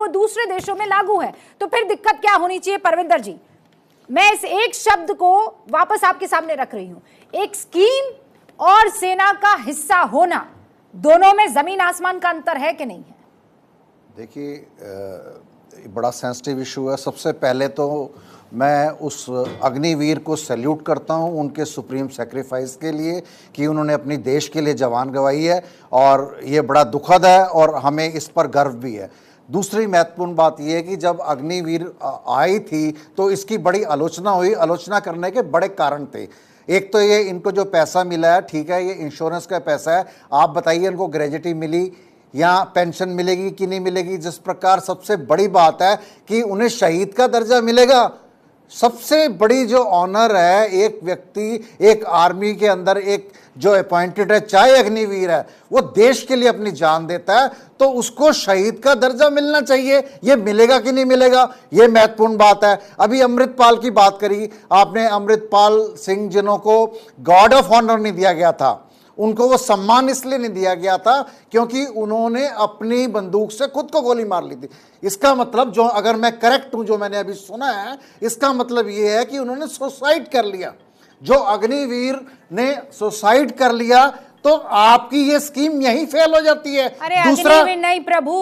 वो दूसरे देशों में लागू है, तो फिर दिक्कत क्या होनी चाहिए? परविंदर जी, मैं इस एक शब्द को वापस आपके सामने रख रही हूं, एक स्कीम और सेना का हिस्सा होना, दोनों में जमीन आसमान का अंतर है कि नहीं है? देखिए, बड़ा सेंसिटिव इशू है। सबसे पहले तो मैं उस अग्निवीर को सैल्यूट करता हूं उनके सुप्रीम सेक्रीफाइस के लिए कि उन्होंने अपनी देश के लिए जवान गंवाई है, और ये बड़ा दुखद है और हमें इस पर गर्व भी है। दूसरी महत्वपूर्ण बात यह है कि जब अग्निवीर आई थी तो इसकी बड़ी आलोचना हुई। आलोचना करने के बड़े कारण थे। एक तो ये इनको जो पैसा मिला है, ठीक है, ये इंश्योरेंस का पैसा है। आप बताइए इनको ग्रेजुटी मिली या पेंशन मिलेगी कि नहीं मिलेगी? जिस प्रकार सबसे बड़ी बात है कि उन्हें शहीद का दर्जा मिलेगा। सबसे बड़ी जो ऑनर है, एक व्यक्ति एक आर्मी के अंदर एक जो अपॉइंटेड है, चाहे अग्निवीर है, वो देश के लिए अपनी जान देता है, तो उसको शहीद का दर्जा मिलना चाहिए। ये मिलेगा कि नहीं मिलेगा, ये महत्वपूर्ण बात है। अभी अमृतपाल की बात करी आपने, अमृतपाल सिंह जिन्हों को गॉर्ड ऑफ ऑनर नहीं दिया गया था, उनको वो सम्मान इसलिए नहीं दिया गया था क्योंकि उन्होंने अपनी बंदूक से खुद को गोली मार ली थी। इसका मतलब, जो अगर मैं करेक्ट हूं जो मैंने अभी सुना है, इसका मतलब ये है कि उन्होंने सुसाइड कर लिया। जो अग्निवीर ने सुसाइड कर लिया तो आपकी ये स्कीम यहीं फेल हो जाती है। अरे अग्निवीर नहीं प्रभु,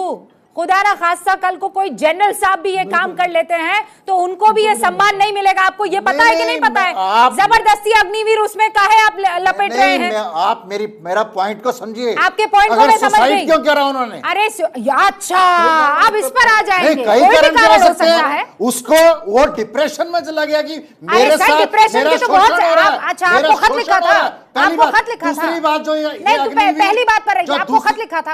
खुदा ना खास्ता कल को कोई जनरल साहब भी ये काम कर लेते हैं तो उनको भी ये सम्मान नहीं मिलेगा। आपको ये पता है कि नहीं पता है? जबरदस्ती अग्निवीर उसमें काहे आप लपेट रहे हैं? आप मेरा पॉइंट को समझिए। आपके पॉइंट को मैं समझ गई। क्यों कह रहा उन्होंने? अरे अच्छा, अब इस पर आ जाएंगे। कई कारण हो सकते हैं। उसको वो डिप्रेशन में चला गया कि मेरे साथ डिप्रेशन की तो बहुत अच्छा, आपको खत लिखा था, आपको खत लिखा था। दूसरी बात जो पहली बात पर रही, आपको खत लिखा था,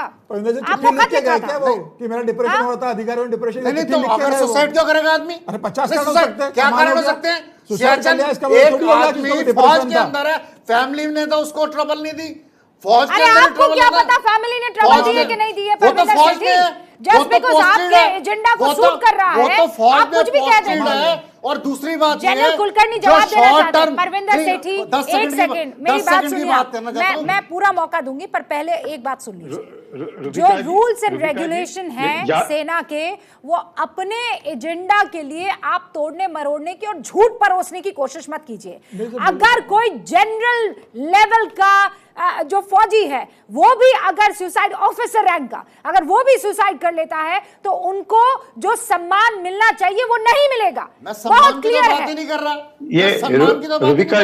आपको खत लिखा था मेरा डिप्रेशन हो रहा था, अधिकारियों ने डिप्रेशन नहीं तो अगर सुसाइड क्यों करेगा आदमी? अरे 50 का हो सकते हैं, क्या कारण हो सकते हैं? एक आदमी फौज के अंदर है, फैमिली ने तो उसको ट्रबल नहीं दी। फौज के अंदर आपको क्या पता फैमिली ने ट्रबल दी है कि नहीं दी है? वो तो फौज में जस्ट बिकॉज़ आपके एजेंडा को सूट कर रहा है, आप कुछ भी कह देते हैं। और दूसरी बात ये जनरल कुलकर्णी जवाब देना चाहते हैं। परविंदर सेठी, एक सेकंड मेरी बात सुनिए, मैं पूरा मौका दूंगी, पर पहले एक बात सुन लीजिए। जो रूल्स एंड रेगुलेशन है सेना के, वो अपने एजेंडा के लिए आप तोड़ने मरोड़ने की और झूठ परोसने की कोशिश मत कीजिए। अगर कोई जनरल लेवल का जो फौजी है, वो भी अगर सुसाइड ऑफिसर रैंक का, अगर वो भी सुसाइड कर लेता है तो उनको जो सम्मान मिलना चाहिए वो नहीं मिलेगा। बहुत क्लियर है। नहीं कर रहा ये रुबिका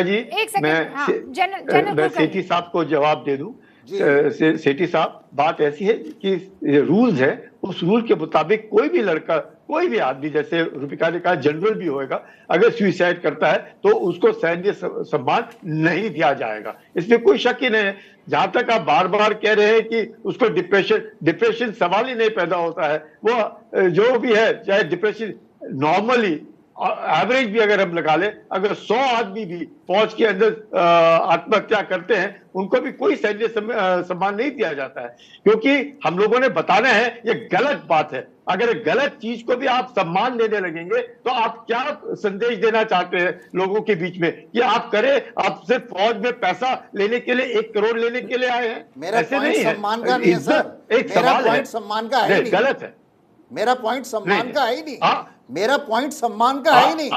जी, मैं सेठी साहब को जवाब दे दूं। सेठी साहब, बात ऐसी है कि रूल्स है, उस रूल के मुताबिक कोई भी लड़का, कोई भी आदमी, जैसे रुबिका ने कहा जनरल भी होएगा, अगर सुसाइड करता है तो उसको सैन्य सम्मान नहीं दिया जाएगा, इसमें कोई शक ही नहीं है। जहां तक आप बार बार कह रहे हैं कि उसको डिप्रेशन सवाल ही नहीं पैदा होता है। वो जो भी है, चाहे डिप्रेशन नॉर्मली एवरेज भी अगर हम लगा ले, अगर 100 आदमी भी फौज के अंदर आत्महत्या करते हैं, उनको भी कोई सैन्य सम्मान नहीं दिया जाता है, क्योंकि हम लोगों ने बताना है ये गलत बात है। अगर गलत चीज को भी आप सम्मान देने लगेंगे तो आप क्या संदेश देना चाहते हैं लोगों के बीच में कि आप करें, आप सिर्फ फौज में पैसा लेने के लिए 1 करोड़ लेने के लिए आए हैं? मेरा पॉइंट सम्मान का नहीं है सर, एक सवाल है, सम्मान का है, गलत है। मेरा पॉइंट सम्मान का है ही नहीं। मेरा पॉइंट सम्मान का है ही नहीं।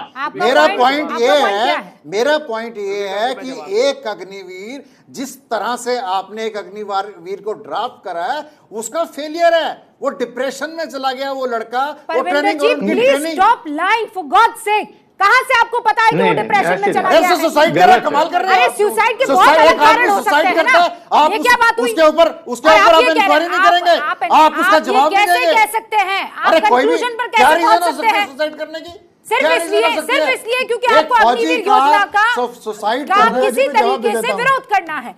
मेरा पॉइंट ये है कि एक अग्निवीर, जिस तरह से आपने एक अग्निवीर को ड्राफ्ट करा है, उसका फेलियर है। वो डिप्रेशन में चला गया वो लड़का। Stop lying for God sake. कहां से आपको पता है कि वो डिप्रेशन में चला गया है? सुसाइड कर रहा है, कमाल कर रहे हैं। अरे सुसाइड के बहुत अलग कारण हो सकते हैं ना। आप ये क्या बात हुई? उसके ऊपर आप इंक्वायरी नहीं करेंगे, आप उसका जवाब नहीं देंगे। कैसे कह सकते हैं आप? कंक्लूजन पर कैसे पहुंच सकते हैं सुसाइड करने की? सिर्फ इसलिए क्योंकि आपको अग्निवीर योजना का किसी तरीके से विरोध करना है।